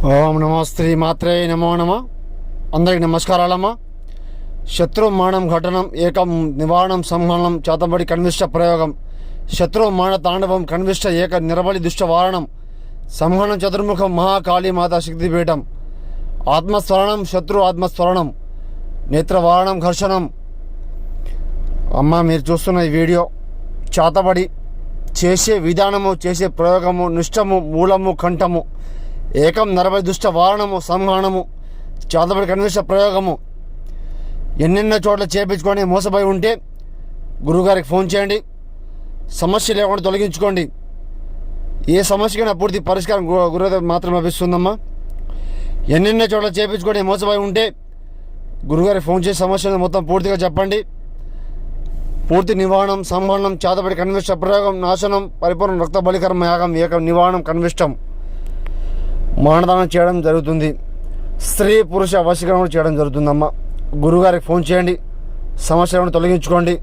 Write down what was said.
ఓం నమో శ్రీ మాత్రే నమో నమ. అందరికి నమస్కారాలమ్మా. శత్రు మానం ఘటనం ఏకం నివారణం సంహరణం చేతబడి కన్విష్ట ప్రయోగం శత్రు మాన తాండవం కన్విష్ట ఏక నిరబలి దుష్ట వారణం సంహరణం చతుర్ముఖం మహాకాళీ మాతా శక్తిపీఠం ఆత్మస్మరణం శత్రు ఆత్మస్మరణం నేత్రవారణం ఘర్షణం. అమ్మ, మీరు చూస్తున్న ఈ వీడియో చేతబడి చేసే విధానము, చేసే ప్రయోగము, నిష్టము, మూలము, కంఠము, ఏకం నరబలి దుష్ట వారణము, సంహరణము, చేతబడి కన్విష్ట ప్రయోగము ఎన్నెన్నో చోట్ల చేపించుకొని మోసపోయి ఉంటే గురువుగారికి ఫోన్ చేయండి. సమస్య లేకుండా తొలగించుకోండి. ఏ సమస్యకైనా పూర్తి పరిష్కారం గురువు మాత్రం లభిస్తుందమ్మా. ఎన్నెన్నో చోట్ల చేపించుకొని మోసపోయి ఉంటే గురువుగారికి ఫోన్ చేసి సమస్యను మొత్తం పూర్తిగా చెప్పండి. పూర్తి నివారణం, సంహరణం, చేతబడి కన్విష్ట ప్రయోగం, నాశనం, పరిపూర్ణ రక్త బలికర్మ యాగం, ఏక నివారణం కన్విష్టం, మానదానం చేయడం జరుగుతుంది. స్త్రీ పురుష వశీకరణ చేయడం జరుగుతుందమ్మా. గురువుగారికి ఫోన్ చేయండి. సమస్యలను తొలగించుకోండి.